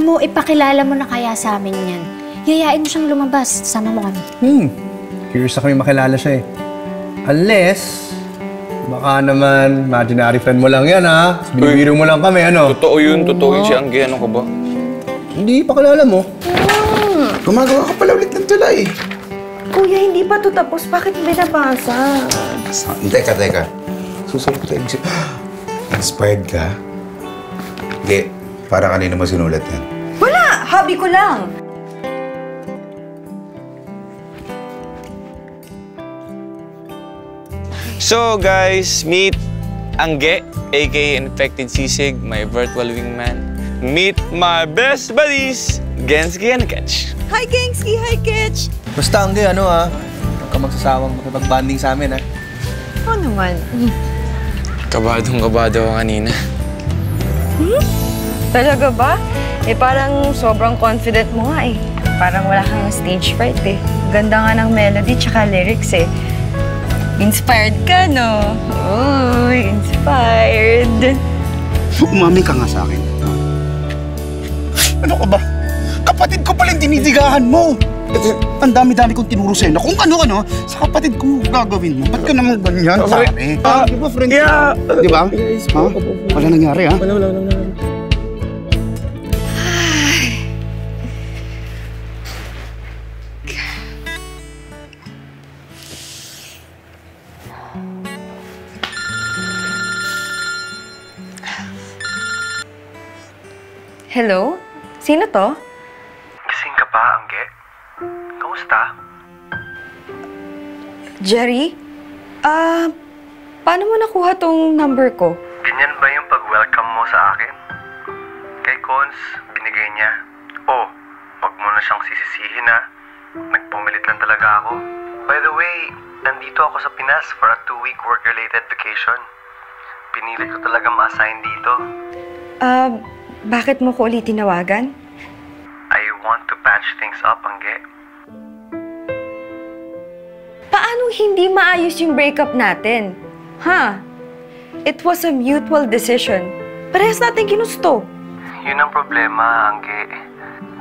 mo, ipakilala mo na kaya sa amin yan. Yayain mo siyang lumabas. Sama mo kami. Curious na kami makilala siya eh. Unless, baka naman, imaginary friend mo lang yan ha. Binibiro mo lang kami, ano? Totoo yun si Angge. Ano ka ba? Hindi, pakilala mo. Gumagawa ka pala ulit ng tula eh. Kuya, hindi pa ito tapos. Bakit binabasa? Teka. Susunod ko tayo. Inspired ka? Hindi. Para kanina mo sinulat yan. Wala! Hobby ko lang. So guys, meet Angge, aka Infected Sisig, my virtual wingman. Meet my best buddies, Genski and Ketch. Hi, Genski! Hi, Ketch! Basta Angge, ano ha? Huwag ka magsasawang makipag-banding sa amin ha. Oo naman. Kabadong-kabado ako kanina. Talaga ba? Parang sobrang confident mo nga eh. Parang wala kang stage fright eh. Ganda nga ng melody tsaka lyrics eh. Inspired ka, no? Uy, inspired. Umami ka nga sa akin. Ano ka ba? Kapatid ko pala yung dinidigahan mo. Ang dami-dami kong tinuro sa'yo na kung ano-ano, sa kapatid ko gagawin mo. Ba't ka naman ganyan, pare? Di ba, friend? Yeah. Di ba? Ha? Wala nangyari, ha? Wala. Hello? Sino to? Gising ka pa, Angge? Kamusta? Jerry? Paano mo nakuha tong number ko? Ganyan ba yung pag-welcome mo sa akin? Kay Cons, binigay niya. Oh, wag mo na siyang sisisihin ha. Nagpumilit lang talaga ako. By the way, nandito ako sa Pinas for a 2-week work-related vacation. Pinilit ko talaga ma-assign dito. Bakit mo ko ulit tinawagan? I want to patch things up, Angge. Paano hindi maayos yung breakup natin? Ha? It was a mutual decision. Parehas natin ginusto. Yun ang problema, Angge.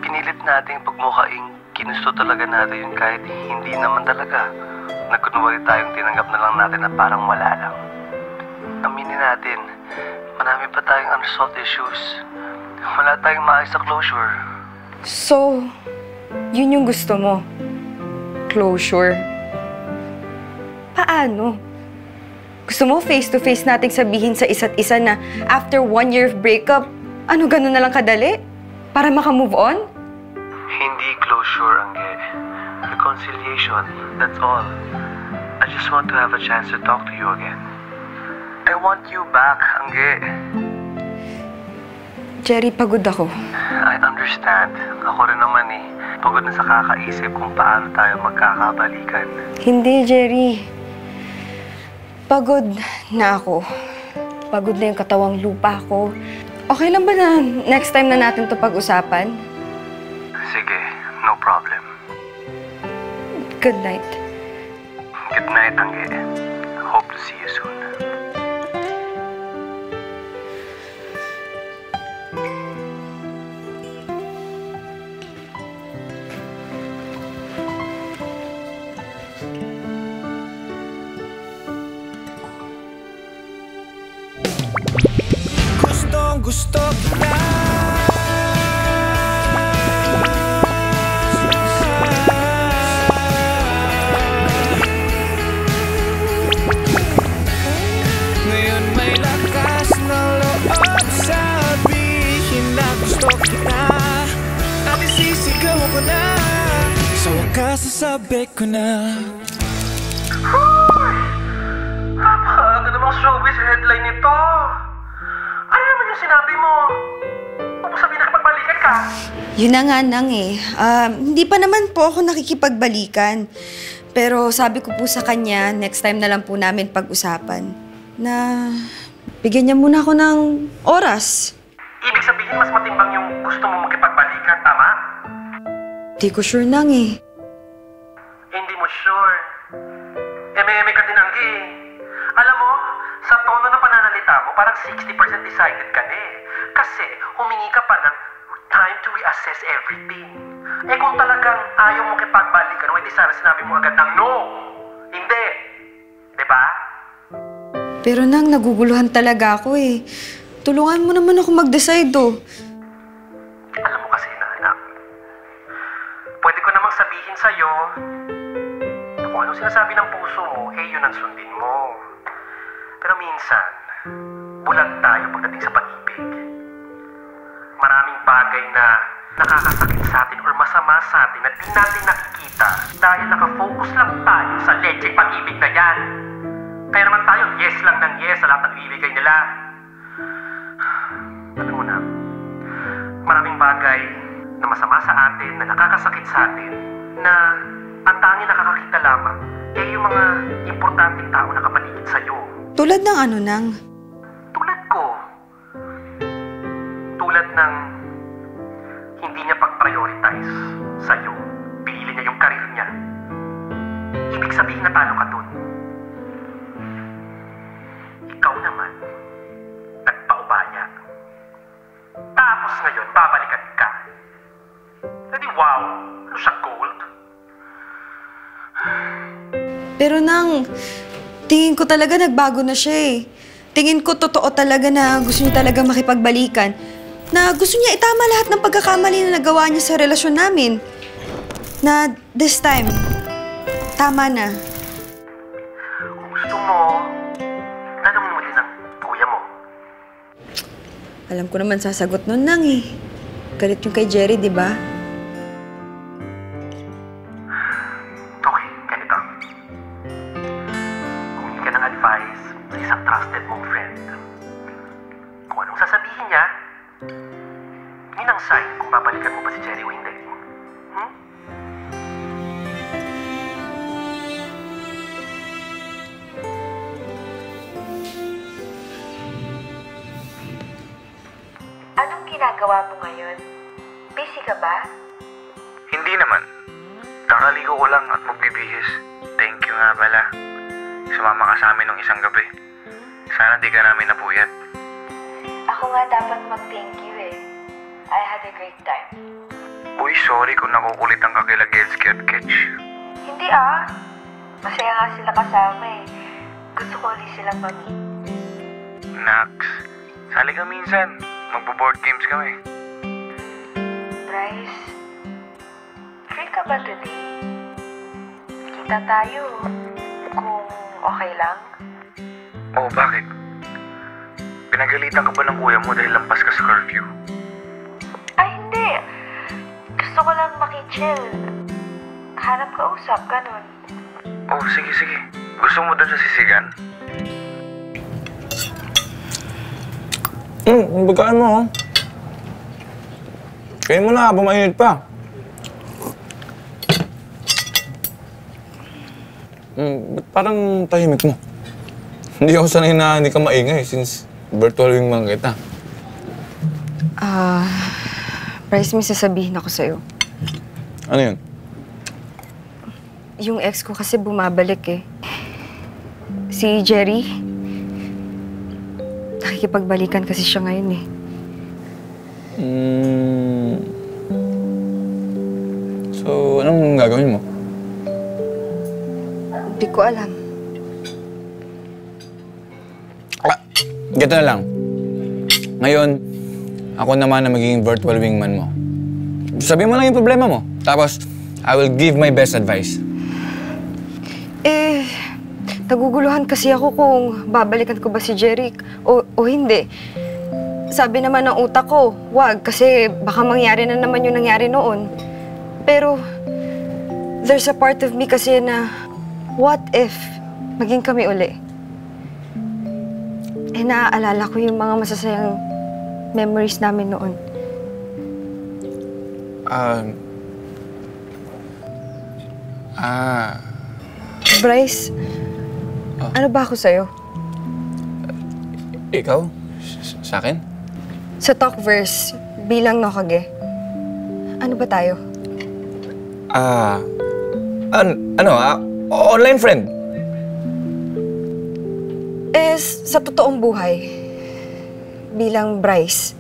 Pinilit natin pagmukhaing ginusto talaga natin yun kahit hindi naman talaga. Nagkunwari tayong tinanggap na lang natin na parang wala lang. Aminin natin, marami pa tayong unresolved issues. Wala tayong maayos sa closure. So, yun yung gusto mo? Closure? Paano? Gusto mo face-to-face nating sabihin sa isa't isa na after 1 year of breakup, ano ganun na lang kadali? Para maka-move on? Hindi closure, Angge. Reconciliation, that's all. I just want to have a chance to talk to you again. I want you back, Angge. Jerry, pagod ako. I understand. Ako rin naman eh. Pagod na sa kakaisip kung paano tayo magkakabalikan. Hindi, Jerry. Pagod na ako. Pagod na yung katawang lupa ko. Okay lang ba na next time na natin to pag-usapan? Sige, no problem. Good night. Good night, Angge. Hope to see you soon. Gusto kita. Ngayon may lakas na loob sabihin na gusto kita. At isisigaw ko na, sa wakas sasabi ko na. Napakaganda namang showbiz headline nito. Ano naman yung sinabi mo? Huwag mo sabihin nakipagbalikan ka. Yun na nga nang eh. Hindi pa naman po ako nakikipagbalikan. Pero sabi ko po sa kanya, next time na lang po namin pag-usapan na bigyan niya muna ako ng oras. Ibig sabihin mas matimbang yung gusto mo makipagbalikan, tama? Di ko sure nang eh. Hindi mo sure. Eme-eme ka din, Angge. Alam mo, sa tono ng pananalita mo, parang 60% decided ka na eh. Kasi humingi ka pa ng time to i-assess everything. Eh kung talagang ayaw mo kipagbalikan, di sana sinabi mo agad ng no. Hindi. Diba? Pero nang, naguguluhan talaga ako eh. Tulungan mo naman ako mag-decide Alam mo kasi na, anak, pwede ko namang sabihin sa'yo na kung anong sinasabi ng puso mo, yun ang sundin mo. Pero minsan, bulag tayo pagdating sa pag-ibig. Maraming bagay na nakakasakit sa atin or masama sa atin na di natin nakikita dahil nakafocus lang tayo sa lecheng pag-ibig na yan. Kaya naman tayo, yes lang ng yes sa lahat ng ibigay nila. Alam mo na, maraming bagay na masama sa atin, na nakakasakit sa atin, na ang tanging nakakakita lamang yung mga importanteng tao na kapaligid sa'yo. Tulad ng ano, Nang? Tulad ko. Tulad ng hindi niya pag-prioritize sa'yo. Pinili niya yung karir niya. Ibig sabihin na talo ka dun. Ikaw naman, nagpaubaya. Tapos ngayon, babalikan ka. Edi wow, ano siya, gold? Pero Nang, tingin ko talaga nagbago na siya eh. Tingin ko totoo talaga na gusto niya talaga makipagbalikan. Na gusto niya itama lahat ng pagkakamali na nagawa niya sa relasyon namin. Na this time, tama na. Kung gusto mo, tanongin mo din ang kuya mo. Alam ko naman sasagot nun Nang eh. Galit yung kay Jerry, di ba? Okay, ganito. Humingi ka ng advice sa isang trusted mong friend. Kung anong sasabihin niya, yun ang sign kung babalikan mo ba si Jerry o hindi. Anong ginagawa mo ngayon? Busy ka ba? Hindi naman. Kakaligo ko lang at magbibihis. Thank you nga pala. Sumama ka sa amin nung isang gabi. Sana di ka namin napuyat. Ako nga dapat mag-thank you eh. I had a great time. Uy, sorry kung nakukulitan ka kila Gelsky at Ketch. Hindi ah. Masaya nga sila kasama eh. Gusto ko ulit silang mag-meet. Nax, sali ka minsan. Magbo-board games kami. Bryce, free ka ba today? Kita tayo. Kung okay lang. Oh, bakit? Pinagalitan ka ba ng kuya mo dahil lampas ka sa curfew? Ay, hindi. Gusto ko lang makichill. Hanap ka usap, ganun. Oh, sige, sige. Gusto mo doon sa sisigan? Pagkaan mo, oh. Kaya mo na, mainit pa. Ba't parang tahimik mo? Hindi ako sanay na hindi ka maingay since virtual yung mga kita. Bryce, may sasabihin ako sa'yo. Ano yun? Yung ex ko kasi bumabalik eh. Si Jerry, nakikipagbalikan kasi siya ngayon eh. So, anong gagawin mo? Hindi ko alam. Ganito na lang. Ngayon, ako naman na magiging virtual wingman mo. Sabihin mo lang yung problema mo. Tapos, I will give my best advice. Naguguluhan kasi ako kung babalikan ko ba si Jerry o hindi. Sabi naman ng utak ko, wag, kasi baka mangyari na naman yung nangyari noon. Pero, there's a part of me kasi na, what if maging kami uli? Naaalala ko yung mga masasayang memories namin noon. Bryce, ano ba ako sa'yo? Ikaw? Sa akin? Sa Talkverse, bilang Nokage, ano ba tayo? Online friend. Sa totoong buhay, bilang Bryce,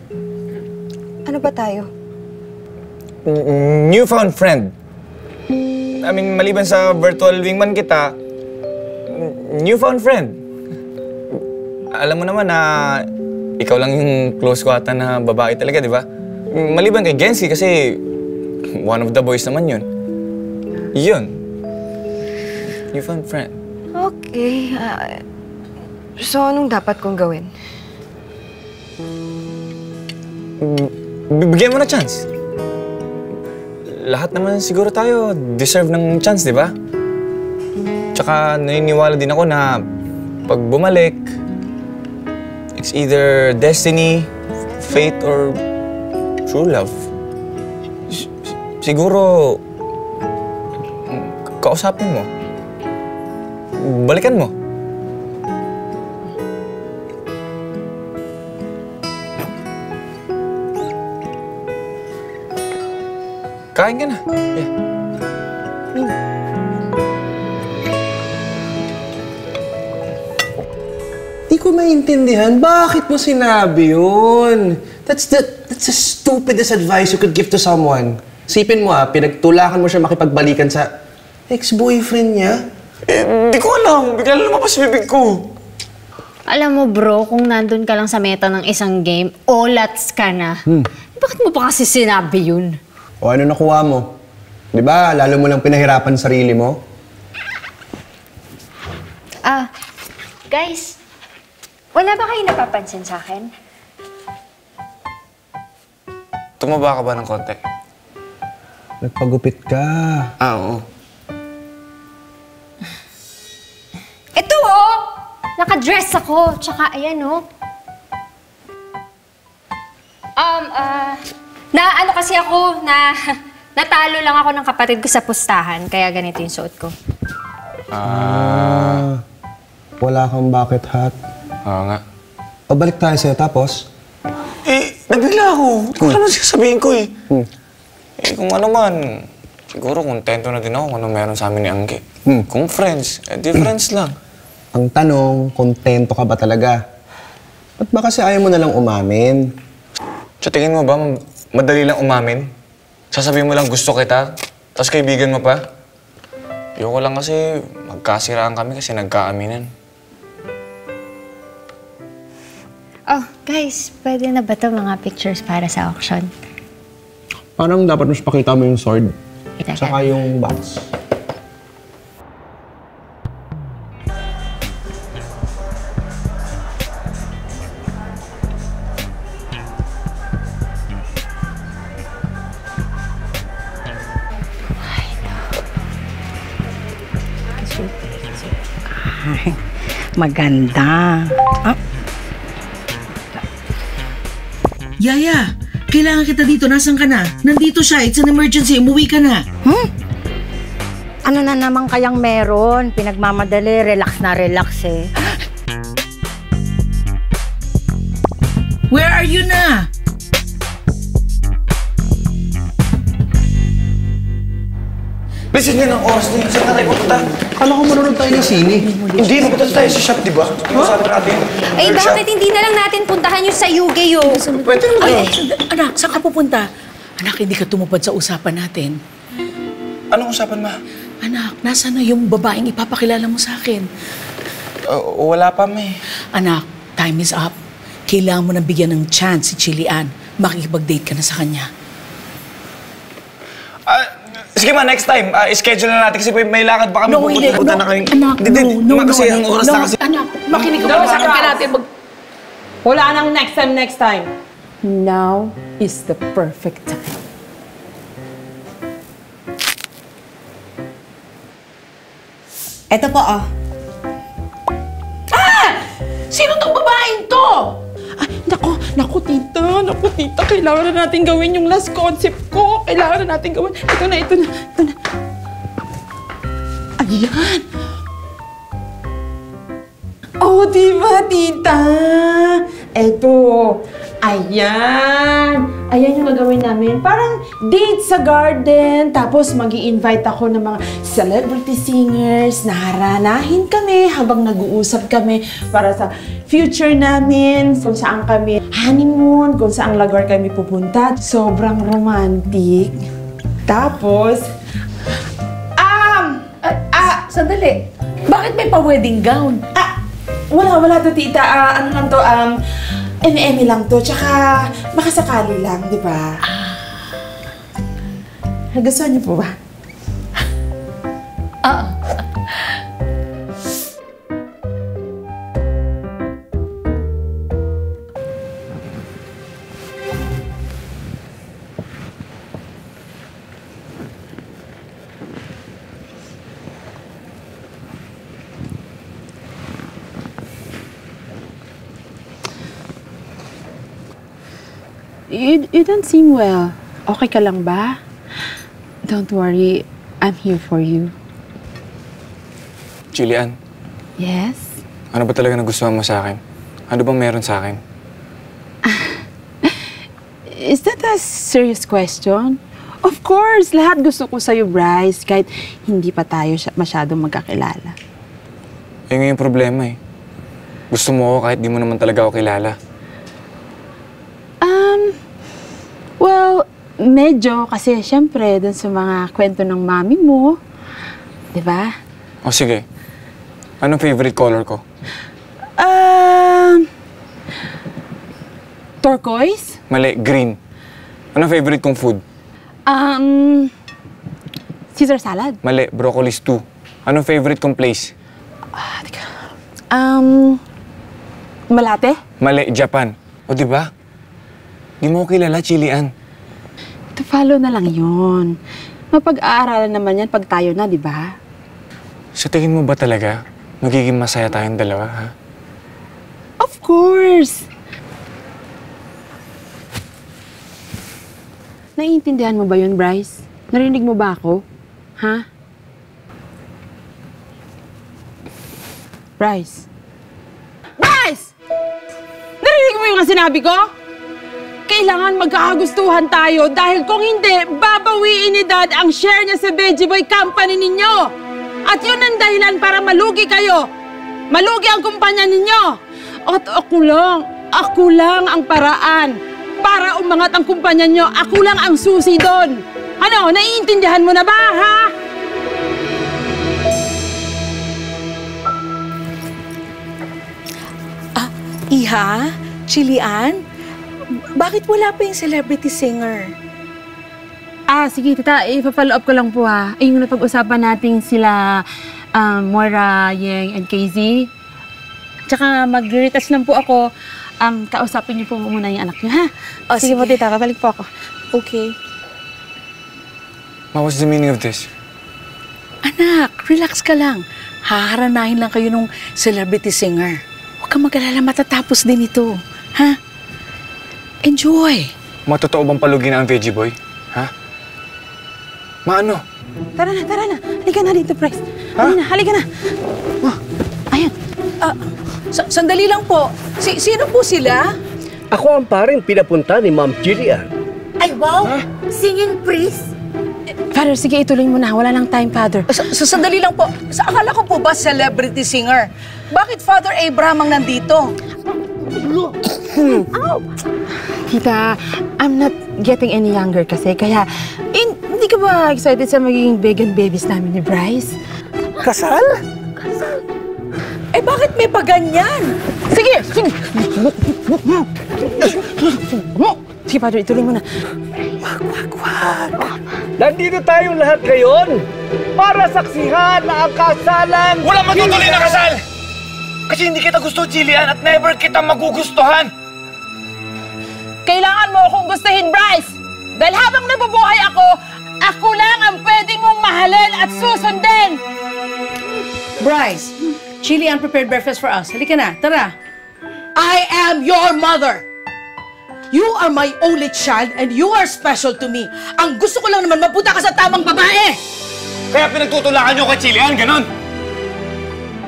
ano ba tayo? newfound friend. I mean, maliban sa virtual wingman kita, newfound friend. Alam mo naman na ikaw lang yung close ko ata na babae talaga, di ba? Maliban kay Gensi kasi one of the boys naman yun. Yun. Newfound friend. Okay. So, anong dapat kong gawin? Bigyan mo na chance. Lahat naman siguro tayo deserve ng chance, di ba? Tsaka naniniwala din ako na pag bumalik, it's either destiny, fate, or true love. Siguro, kausapin mo. Balikan mo. Kain ka na. Yeah. Di ko maintindihan. Bakit mo sinabi yun? That's the stupidest advice you could give to someone. Sipin mo pinagtulakan mo siya makipagbalikan sa ex-boyfriend niya. Di ko alam. Bigla lumabas sa bibig ko. Alam mo bro, kung nandun ka lang sa meta ng isang game, olats ka na. Bakit mo pa kasi sinabi yun? O ano nakuha mo? Di ba, lalo mo lang pinahirapan sarili mo? Guys, wala ba kayo napapansin sa akin? Tumaba ka ba ng konti? Nagpagupit ka. Oo. Ito Naka-dress ako, tsaka ayan ano kasi ako, natalo lang ako ng kapatid ko sa pustahan, kaya ganito yung suot ko. Wala kang bucket hat. Oo nga. Pabalik tayo sa'yo, tapos? Nabigla ako. Hindi ko alam ang sasabihin ko kung ano man, siguro kontento na din ako kung ano meron sa amin ni Angge. Kung friends, di friends lang. Ang tanong, kontento ka ba talaga? Ba't ba kasi ayaw mo nalang umamin? So tingin mo ba, madali lang umamin? Sasabihin mo lang gusto kita, tapos kaibigan mo pa? Ayoko lang kasi magkasiraan kami kasi nagkaaminan. Oh, guys, pwede na ba ito mga pictures para sa auction? Parang dapat mas pakita mo yung sword. Ika. Saka yung box. Maganda. Yaya, kailangan kita dito. Nasaan ka na? Nandito siya. It's an emergency. Umuwi ka na. Ano na naman kayang meron? Pinagmamadali, relax na relax eh. Where are you na? Bisis niya ng oras na yun. Saan na tayo pupunta? Kala ko manonood tayo ng sine. Hindi, mapunta tayo sa shop, di ba? Usapan natin. Eh, bakit hindi na lang natin puntahan yung sa Yuge Pwede naman. Anak, saan ka pupunta? Anak, hindi ka tumupad sa usapan natin. Anong usapan, ma? Anak, nasa na yung babaeng ipapakilala mo sa akin? Wala pa, ma. Anak, time is up. Kailangan mo nang bigyan ng chance si Chili Ann. Makikipag-date ka na sa kanya. Sige ma, next time. Schedule na natin kasi may lakad pa kami. No, hindi. Pupunta na kami. Anak, no. Kasi ang oras na kasi. Anak, makinig ka muna sa akin. Natin Wala nang next time. Now is the perfect time. Eto po, Sino tong babaeng to? Naku, tita. Kailangan na natin gawin yung last concept ko. Kailangan na natin gawin. Ito na. Ayan. Oh, diba, tita? Eto. Ayan yung gagawin namin. Parang date sa garden. Tapos mag-i-invite ako ng mga celebrity singers na haranahin kami habang nag-uusap kami para sa future namin, kung saan kami honeymoon, kung saan lugar kami pupunta. Sobrang romantic. Tapos, Sandali. Bakit may pa-wedding gown? wala to, tita. Ano lang to, eme-eme lang to. Tsaka, makasakali lang, di ba? Nagustuhan niyo po ba? You don't seem well. Okay ka lang ba? Don't worry, I'm here for you. Jillian, Yes? ano ba talaga nagustuhan mo sa akin? Ano bang meron sa akin? Is that a serious question? Of course, lahat gusto ko sa'yo, Bryce, kahit hindi pa tayo masyadong magkakilala. Yung problema eh. Gusto mo ako kahit di mo naman talaga ako kilala. Well, medyo kasi syempre dun sa mga kwento ng mami mo. Diba? O sige, anong favorite color ko? Turquoise? Mali, green. Anong favorite kong food? Caesar salad? Mali, broccoli stew. Anong favorite kong place? Malate? Mali, Japan. O diba? Di mo ko kilala, Jillian. To follow na lang yun. Mapag-aaralan naman yan pag tayo na, di ba? Sa tingin mo ba talaga, magiging masaya tayong dalawa, ha? Of course! Naiintindihan mo ba yun, Bryce? Narinig mo ba ako? Ha? Bryce? Bryce! Narinig mo yung sinabi ko? Kailangan magkakagustuhan tayo dahil kung hindi, babawiin ni Dad ang share niya sa Veggie Boy Company ninyo. At yun ang dahilan para malugi kayo. Malugi ang kumpanya ninyo. At ako lang ang paraan para umangat ang kumpanya nyo. Ako lang ang susi doon. Ano, naiintindihan mo na ba, ha? Iha? Jillian? Bakit wala pa yung celebrity singer? Sige, tita. Ipa-follow up ko lang po, ha. Yung napag-usapan natin sila Moira, Yeng, and KZ. Tsaka mag-retouch lang po ako. Kausapin niyo po muna yung anak niyo, ha? Sige po, tita. Babalik po ako. Okay. Ma, what's the meaning of this? Anak, relax ka lang. Haharanahin lang kayo nung celebrity singer. Huwag kang mag-alala, matatapos din ito. Ha? Enjoy! Matotoo bang palugi na ang Veggie Boy? Ha? Maano? Tara na. Halika na dito, Bryce. Halika na. Ayan. Sandali lang po. Sino po sila? Ako ang paring pinapunta ni Ma'am Jillian. Ay, wow! Singing priest? Father, sige, ituloy mo na. Wala lang time, Father. Sandali lang po. Akala ko po ba celebrity singer? Bakit Father Abraham ang nandito? Tita, I'm not getting any younger kasi. Kaya, hindi ka ba excited sa magiging vegan babies namin ni Bryce? Kasal? Eh, bakit may paganyan? Sige! Sige, Father, ituloy mo na. Wag. Nandito tayong lahat ngayon para saksihan na ang kasalan... Walang matutuloy na kasal! Kasi hindi kita gusto, Jillian, at never kita magugustuhan! Kailangan mo akong gustuhin, Bryce! Dahil habang nabubuhay ako lang ang pwede mong mahalin at susundin! Bryce, Jillian prepared breakfast for us. Halika na, tara. I am your mother! You are my only child and you are special to me. Ang gusto ko lang naman mapunta ka sa tamang babae! Kaya pinagtutulakan niyo kay Jillian, ganon?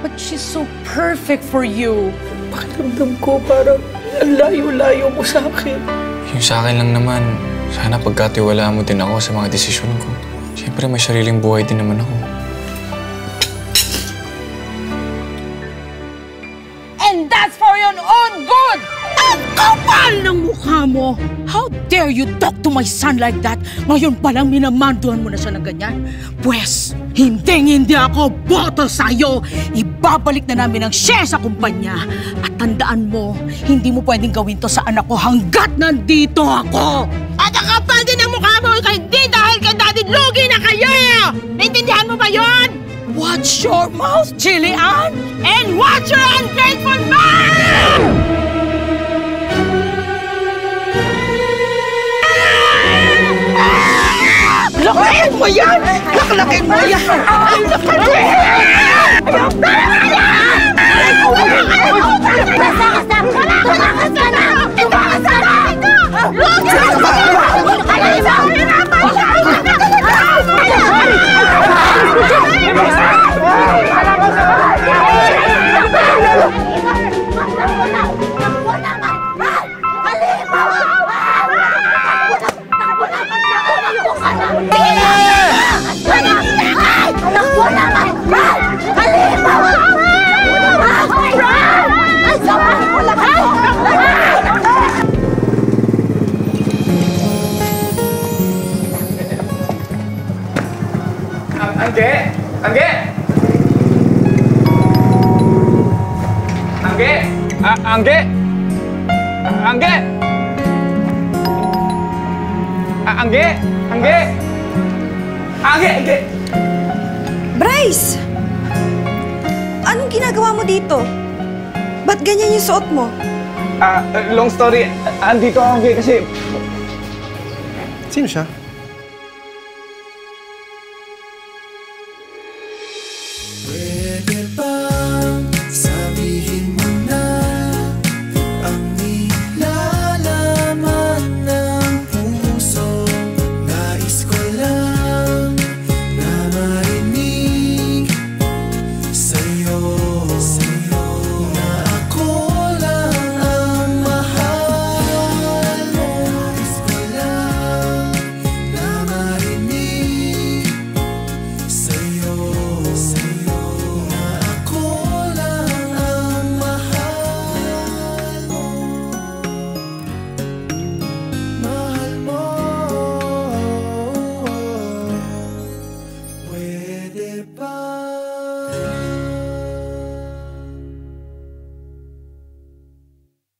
But she's so perfect for you. Pakiramdam ko parang ang layo-layo mo sa akin. Yung sa akin lang naman, sana pagkatiwalaan mo din ako sa mga desisyon ko. Siyempre, may sariling buhay din naman ako. And that's for your own good! Ang kapal ng mukha mo! How dare you talk to my son like that? Ngayon palang minamanduhan mo na siya ng ganyan? Pwes, hindi ako boto sa'yo! Ibabalik na namin ang share sa kumpanya. At tandaan mo, hindi mo pwedeng gawin to sa anak ko hanggat nandito ako! At ang kapal din ang mukha mo, hindi dahil kay Daddy Lugi na kayo! Naintindihan mo ba yon? Watch your mouth, Jillian! And watch your ungrateful mouth! Laklakin mo yan! Laklakin mo yan! Angge! Bryce! Anong ginagawa mo dito? Ba't ganyan yung suot mo? Long story. Andito ako kasi... Sino siya?